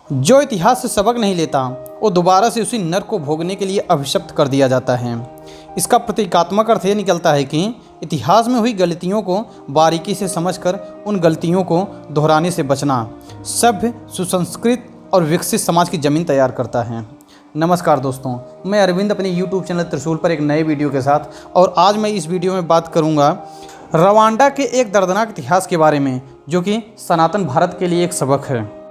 जो इतिहास से सबक नहीं लेता वो दोबारा से उसी नर्क को भोगने के लिए अभिशप्त कर दिया जाता है। इसका प्रतीकात्मक अर्थ ये निकलता है कि इतिहास में हुई गलतियों को बारीकी से समझकर उन गलतियों को दोहराने से बचना सभ्य, सुसंस्कृत और विकसित समाज की ज़मीन तैयार करता है। नमस्कार दोस्तों, मैं अरविंद अपने YouTube चैनल त्रिशूल पर एक नए वीडियो के साथ, और आज मैं इस वीडियो में बात करूंगा रवांडा के एक दर्दनाक इतिहास के बारे में, जो कि सनातन भारत के लिए एक सबक है।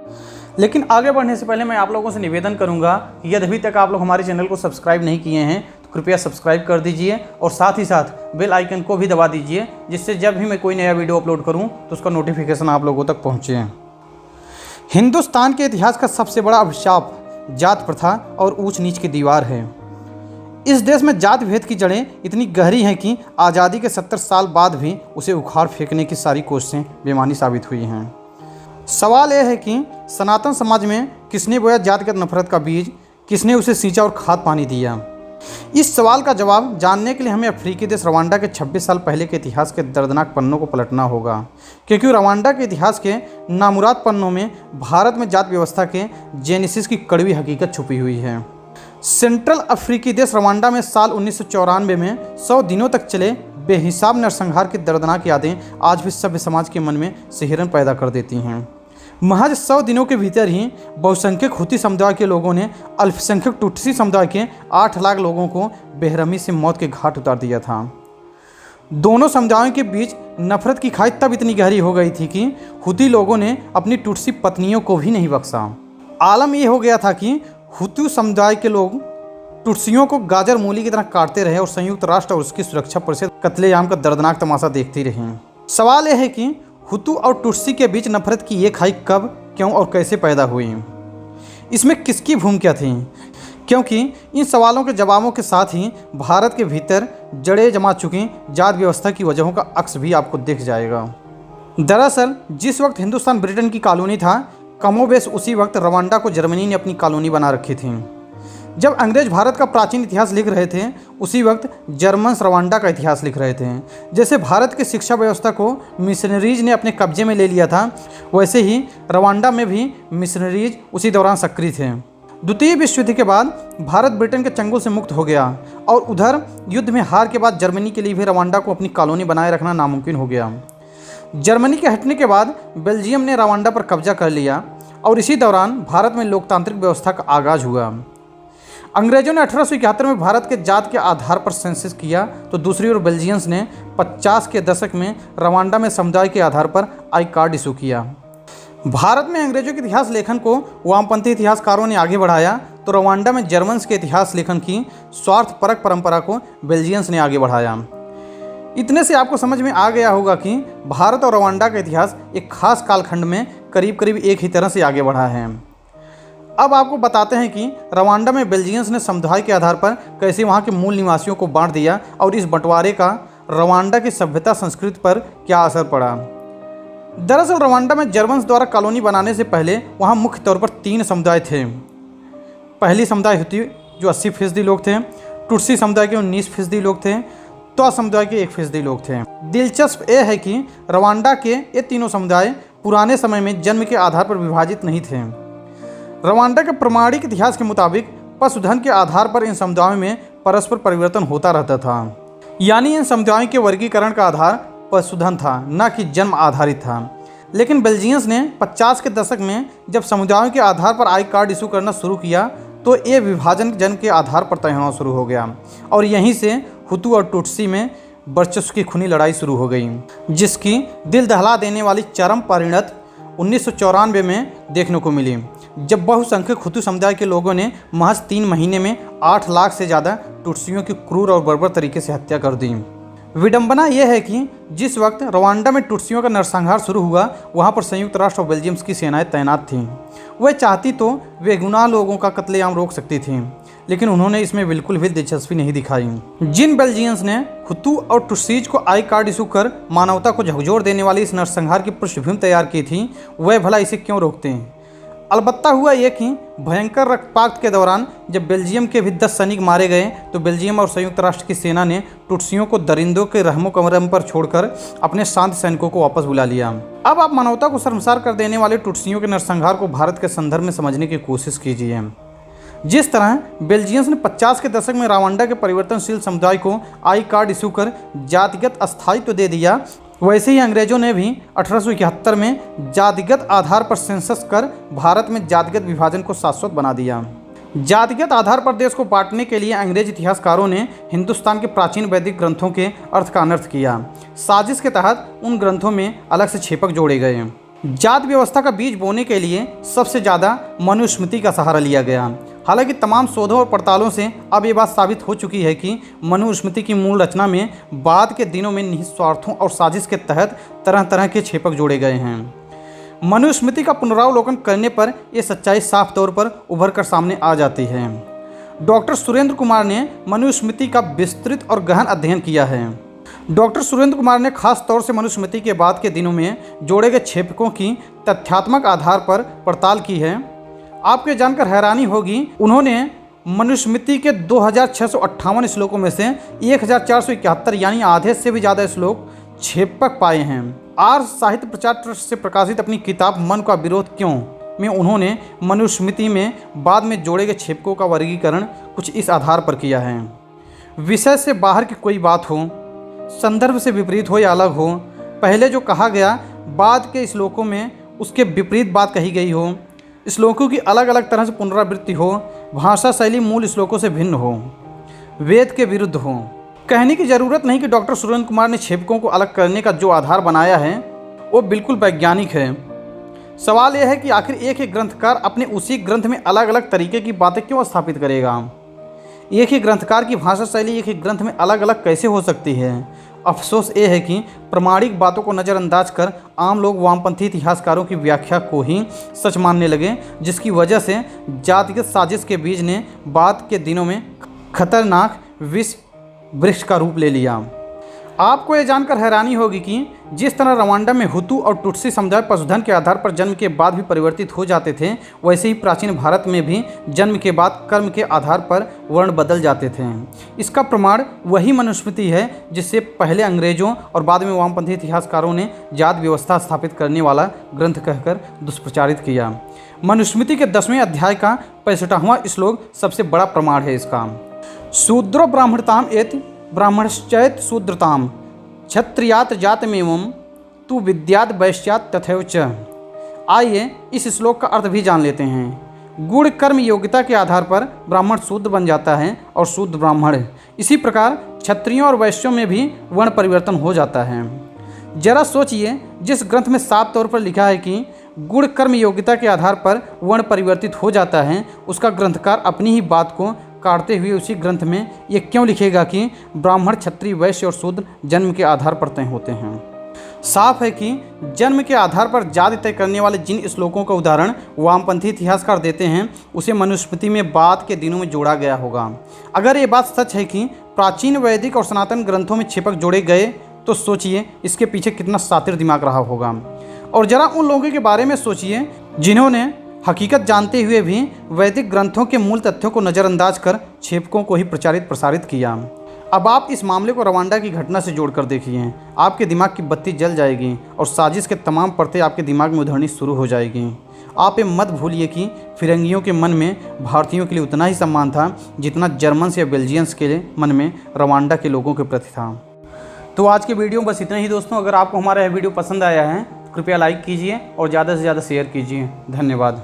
लेकिन आगे बढ़ने से पहले मैं आप लोगों से निवेदन करूंगा कि यदि अभी तक आप लोग हमारे चैनल को सब्सक्राइब नहीं किए हैं तो कृपया सब्सक्राइब कर दीजिए और साथ ही साथ बेल आइकन को भी दबा दीजिए, जिससे जब भी मैं कोई नया वीडियो अपलोड करूं तो उसका नोटिफिकेशन आप लोगों तक पहुंचे। हिंदुस्तान के इतिहास का सबसे बड़ा अभिशाप जात प्रथा और ऊंच नीच की दीवार है। इस देश में जात भेद की जड़ें इतनी गहरी हैं कि आज़ादी के 70 साल बाद भी उसे उखाड़ फेंकने की सारी कोशिशें बेमानी साबित हुई हैं। सवाल यह है कि सनातन समाज में किसने बोया जातिगत नफरत का बीज, किसने उसे सींचा और खाद पानी दिया? इस सवाल का जवाब जानने के लिए हमें अफ्रीकी देश रवांडा के 26 साल पहले के इतिहास के दर्दनाक पन्नों को पलटना होगा, क्योंकि रवांडा के इतिहास के नामुराद पन्नों में भारत में जात व्यवस्था के जेनेसिस की कड़वी हकीकत छुपी हुई है। सेंट्रल अफ्रीकी देश रवांडा में साल 1994 में 100 दिनों तक चले बेहिसाब नरसंहार की दर्दनाक यादें आज भी सभ्य समाज के मन में सिहरन पैदा कर देती हैं। महज 100 दिनों के भीतर ही बहुसंख्यक हुती समुदाय के लोगों ने अल्पसंख्यक टुटसी समुदाय के 8 लाख लोगों को बेरहमी से मौत के घाट उतार दिया था। दोनों समुदायों के बीच नफरत की खाई तब इतनी गहरी हो गई थी कि हुती लोगों ने अपनी टुटसी पत्नियों को भी नहीं बख्शा। आलम यह हो गया था कि हुतू समुदाय के लोग टुटसियों को गाजर मूली की तरह काटते रहे और संयुक्त राष्ट्र और उसकी सुरक्षा परिषद कत्लेआम का दर्दनाक तमाशा देखती रही। सवाल यह है कि हुतू और टुटसी के बीच नफरत की ये खाई कब, क्यों और कैसे पैदा हुई? इसमें किसकी भूमिका थी? क्योंकि इन सवालों के जवाबों के साथ ही भारत के भीतर जड़ें जमा चुकी जात व्यवस्था की वजहों का अक्स भी आपको दिख जाएगा। दरअसल जिस वक्त हिंदुस्तान ब्रिटेन की कॉलोनी था, कमोबेश उसी वक्त रवांडा को जर्मनी ने अपनी कॉलोनी बना रखी थी। जब अंग्रेज भारत का प्राचीन इतिहास लिख रहे थे, उसी वक्त जर्मन्स रवांडा का इतिहास लिख रहे थे। जैसे भारत की शिक्षा व्यवस्था को मिशनरीज ने अपने कब्जे में ले लिया था, वैसे ही रवांडा में भी मिशनरीज उसी दौरान सक्रिय थे। द्वितीय विश्व युद्ध के बाद भारत ब्रिटेन के चंगुल से मुक्त हो गया, और उधर युद्ध में हार के बाद जर्मनी के लिए भी रवांडा को अपनी कॉलोनी बनाए रखना नामुमकिन हो गया। जर्मनी के हटने के बाद बेल्जियम ने रवांडा पर कब्जा कर लिया, और इसी दौरान भारत में लोकतांत्रिक व्यवस्था का आगाज हुआ। अंग्रेजों ने 1871 में भारत के जात के आधार पर सेंसस किया, तो दूसरी ओर बेल्जियंस ने 50 के दशक में रवांडा में समुदाय के आधार पर आई कार्ड इशू किया। भारत में अंग्रेजों के इतिहास लेखन को वामपंथी इतिहासकारों ने आगे बढ़ाया, तो रवांडा में जर्मन्स के इतिहास लेखन की स्वार्थपरक परंपरा को बेल्जियंस ने आगे बढ़ाया। इतने से आपको समझ में आ गया होगा कि भारत और रवांडा का इतिहास एक खास कालखंड में करीब करीब एक ही तरह से आगे बढ़ा है। अब आपको बताते हैं कि रवांडा में बेल्जियंस ने समुदाय के आधार पर कैसे वहां के मूल निवासियों को बांट दिया, और इस बंटवारे का रवांडा की सभ्यता संस्कृति पर क्या असर पड़ा। दरअसल रवांडा में जर्मन्स द्वारा कॉलोनी बनाने से पहले वहां मुख्य तौर पर 3 समुदाय थे। पहली समुदाय हुती जो 80% लोग थे, टुटसी समुदाय के 19% लोग थे, त्वा समुदाय के 1% लोग थे। दिलचस्प यह है कि रवांडा के ये तीनों समुदाय पुराने समय में जन्म के आधार पर विभाजित नहीं थे। रवांडा के प्रमाणिक इतिहास के मुताबिक पशुधन के आधार पर इन समुदायों में परस्पर परिवर्तन होता रहता था, यानी इन समुदायों के वर्गीकरण का आधार पशुधन था, न कि जन्म आधारित था। लेकिन बेल्जियंस ने 50 के दशक में जब समुदायों के आधार पर आई कार्ड इशू करना शुरू किया, तो ये विभाजन जन्म के आधार पर तय होना शुरू हो गया, और यहीं से हुतू और टुटसी में वर्चस्व की खूनी लड़ाई शुरू हो गई, जिसकी दिल दहला देने वाली चरम परिणत 1994 में देखने को मिली, जब बहुसंख्यक हुतू समुदाय के लोगों ने महज 3 महीने में 8 लाख से ज़्यादा टुटसियों की क्रूर और बर्बर तरीके से हत्या कर दी। विडंबना यह है कि जिस वक्त रवांडा में टुटसियों का नरसंहार शुरू हुआ, वहाँ पर संयुक्त राष्ट्र और बेल्जियम की सेनाएं तैनात थीं। वह चाहती तो बेगुनाह लोगों का कत्लेआम रोक सकती थीं, लेकिन उन्होंने इसमें बिल्कुल भी दिलचस्पी नहीं दिखाई। जिन बेल्जियंस ने हुतू और टुटसीज को आई कार्ड इशू कर मानवता को झकझोर देने वाली इस नरसंहार की पृष्ठभूमि तैयार की थी, वह भला इसे क्यों रोकते हैं? अलबत्ता हुआ ये कि भयंकर रक्तपात के दौरान जब बेल्जियम के भी 10 सैनिक मारे गए तो बेल्जियम और संयुक्त राष्ट्र की सेना ने टुट्सियों को दरिंदों के रहमो करम पर छोड़कर अपने शांत सैनिकों को वापस बुला लिया। अब आप मानवता को शर्मसार कर देने वाले टुट्सियों के नरसंहार को भारत के संदर्भ में समझने की कोशिश कीजिए। जिस तरह बेल्जियंस ने 50 के दशक में रवांडा के परिवर्तनशील समुदाय को आई कार्ड इशू कर जातिगत अस्थायित्व दे दिया, वैसे ही अंग्रेजों ने भी 1871 में जातिगत आधार पर सेंसस कर भारत में जातिगत विभाजन को शाश्वत बना दिया। जातिगत आधार पर देश को बांटने के लिए अंग्रेज इतिहासकारों ने हिंदुस्तान के प्राचीन वैदिक ग्रंथों के अर्थ का अनर्थ किया। साजिश के तहत उन ग्रंथों में अलग से छेपक जोड़े गए। जात व्यवस्था का बीज बोने के लिए सबसे ज़्यादा मनुस्मृति का सहारा लिया गया। हालांकि तमाम शोधों और पड़तालों से अब ये बात साबित हो चुकी है कि मनुस्मृति की मूल रचना में बाद के दिनों में निहित स्वार्थों और साजिश के तहत तरह तरह के छेपक जोड़े गए हैं। मनुस्मृति का पुनरावलोकन करने पर यह सच्चाई साफ तौर पर उभर कर सामने आ जाती है। डॉक्टर सुरेंद्र कुमार ने मनुस्मृति का विस्तृत और गहन अध्ययन किया है। डॉक्टर सुरेंद्र कुमार ने खास तौर से मनुस्मृति के बाद के दिनों में जोड़े गए छेपकों की तथ्यात्मक आधार पर पड़ताल की है। आपको ये जानकर हैरानी होगी, उन्होंने मनुस्मृति के 2658 श्लोकों में से 1471 यानी आधे से भी ज़्यादा श्लोक छेपक पाए हैं। आर्य साहित्य प्रचार ट्रस्ट से प्रकाशित अपनी किताब मन का विरोध क्यों में उन्होंने मनुस्मृति में बाद में जोड़े गए छेपकों का वर्गीकरण कुछ इस आधार पर किया है। विषय से बाहर की कोई बात हो, संदर्भ से विपरीत हो या अलग हो, पहले जो कहा गया बाद के श्लोकों में उसके विपरीत बात कही गई हो, श्लोकों की अलग अलग तरह से पुनरावृत्ति हो, भाषा शैली मूल श्लोकों से भिन्न हो, वेद के विरुद्ध हो। कहने की ज़रूरत नहीं कि डॉक्टर सुरेंद्र कुमार ने छेपकों को अलग करने का जो आधार बनाया है वो बिल्कुल वैज्ञानिक है। सवाल यह है कि आखिर एक ही ग्रंथकार अपने उसी ग्रंथ में अलग अलग तरीके की बातें क्यों स्थापित करेगा। एक ही ग्रंथकार की भाषा शैली एक ही ग्रंथ में अलग अलग कैसे हो सकती है। अफसोस ये है कि प्रमाणिक बातों को नज़रअंदाज कर आम लोग वामपंथी इतिहासकारों की व्याख्या को ही सच मानने लगे, जिसकी वजह से जातिगत साजिश के बीज ने बाद के दिनों में खतरनाक विष वृक्ष का रूप ले लिया। आपको ये जानकर हैरानी होगी कि जिस तरह रवांडा में हुतू और टुट्सी समुदाय पशुधन के आधार पर जन्म के बाद भी परिवर्तित हो जाते थे, वैसे ही प्राचीन भारत में भी जन्म के बाद कर्म के आधार पर वर्ण बदल जाते थे। इसका प्रमाण वही मनुस्मृति है जिससे पहले अंग्रेजों और बाद में वामपंथी इतिहासकारों ने जात व्यवस्था स्थापित करने वाला ग्रंथ कहकर दुष्प्रचारित किया। मनुस्मृति के 10वें अध्याय का 65वां श्लोक सबसे बड़ा प्रमाण है इसका। शूद्रो ब्राह्मणताम एति ब्राह्मणश्चैत शूद्रताम क्षत्रियात जातमेवं तु विद्यात वैश्यात तथैव च। आइए इस श्लोक का अर्थ भी जान लेते हैं। गुण कर्म योग्यता के आधार पर ब्राह्मण शूद्र बन जाता है और शूद्र ब्राह्मण। इसी प्रकार क्षत्रियों और वैश्यों में भी वर्ण परिवर्तन हो जाता है। जरा सोचिए, जिस ग्रंथ में साफ तौर पर लिखा है कि गुण कर्म योग्यता के आधार पर वर्ण परिवर्तित हो जाता है, उसका ग्रंथकार अपनी ही बात को काटते हुए उसी ग्रंथ में ये क्यों लिखेगा कि ब्राह्मण क्षत्रिय वैश्य और शूद्र जन्म के आधार पर तय होते हैं। साफ है कि जन्म के आधार पर जाति तय करने वाले जिन श्लोकों का उदाहरण वामपंथी इतिहासकार देते हैं उसे मनुस्मृति में बाद के दिनों में जोड़ा गया होगा। अगर ये बात सच है कि प्राचीन वैदिक और सनातन ग्रंथों में छेपक जोड़े गए तो सोचिए इसके पीछे कितना शातिर दिमाग रहा होगा। और ज़रा उन लोगों के बारे में सोचिए जिन्होंने हकीकत जानते हुए भी वैदिक ग्रंथों के मूल तथ्यों को नज़रअंदाज कर छेपकों को ही प्रचारित प्रसारित किया। अब आप इस मामले को रवांडा की घटना से जोड़कर देखिए, आपके दिमाग की बत्ती जल जाएगी और साजिश के तमाम परतें आपके दिमाग में उधरनी शुरू हो जाएगी। आप ये मत भूलिए कि फिरंगियों के मन में भारतीयों के लिए उतना ही सम्मान था जितना जर्मन्स या बेल्जियंस के मन में रवांडा के लोगों के प्रति था। तो आज के वीडियो में बस इतना ही दोस्तों। अगर आपको हमारा यह वीडियो पसंद आया है तो कृपया लाइक कीजिए और ज़्यादा से ज़्यादा शेयर कीजिए। धन्यवाद।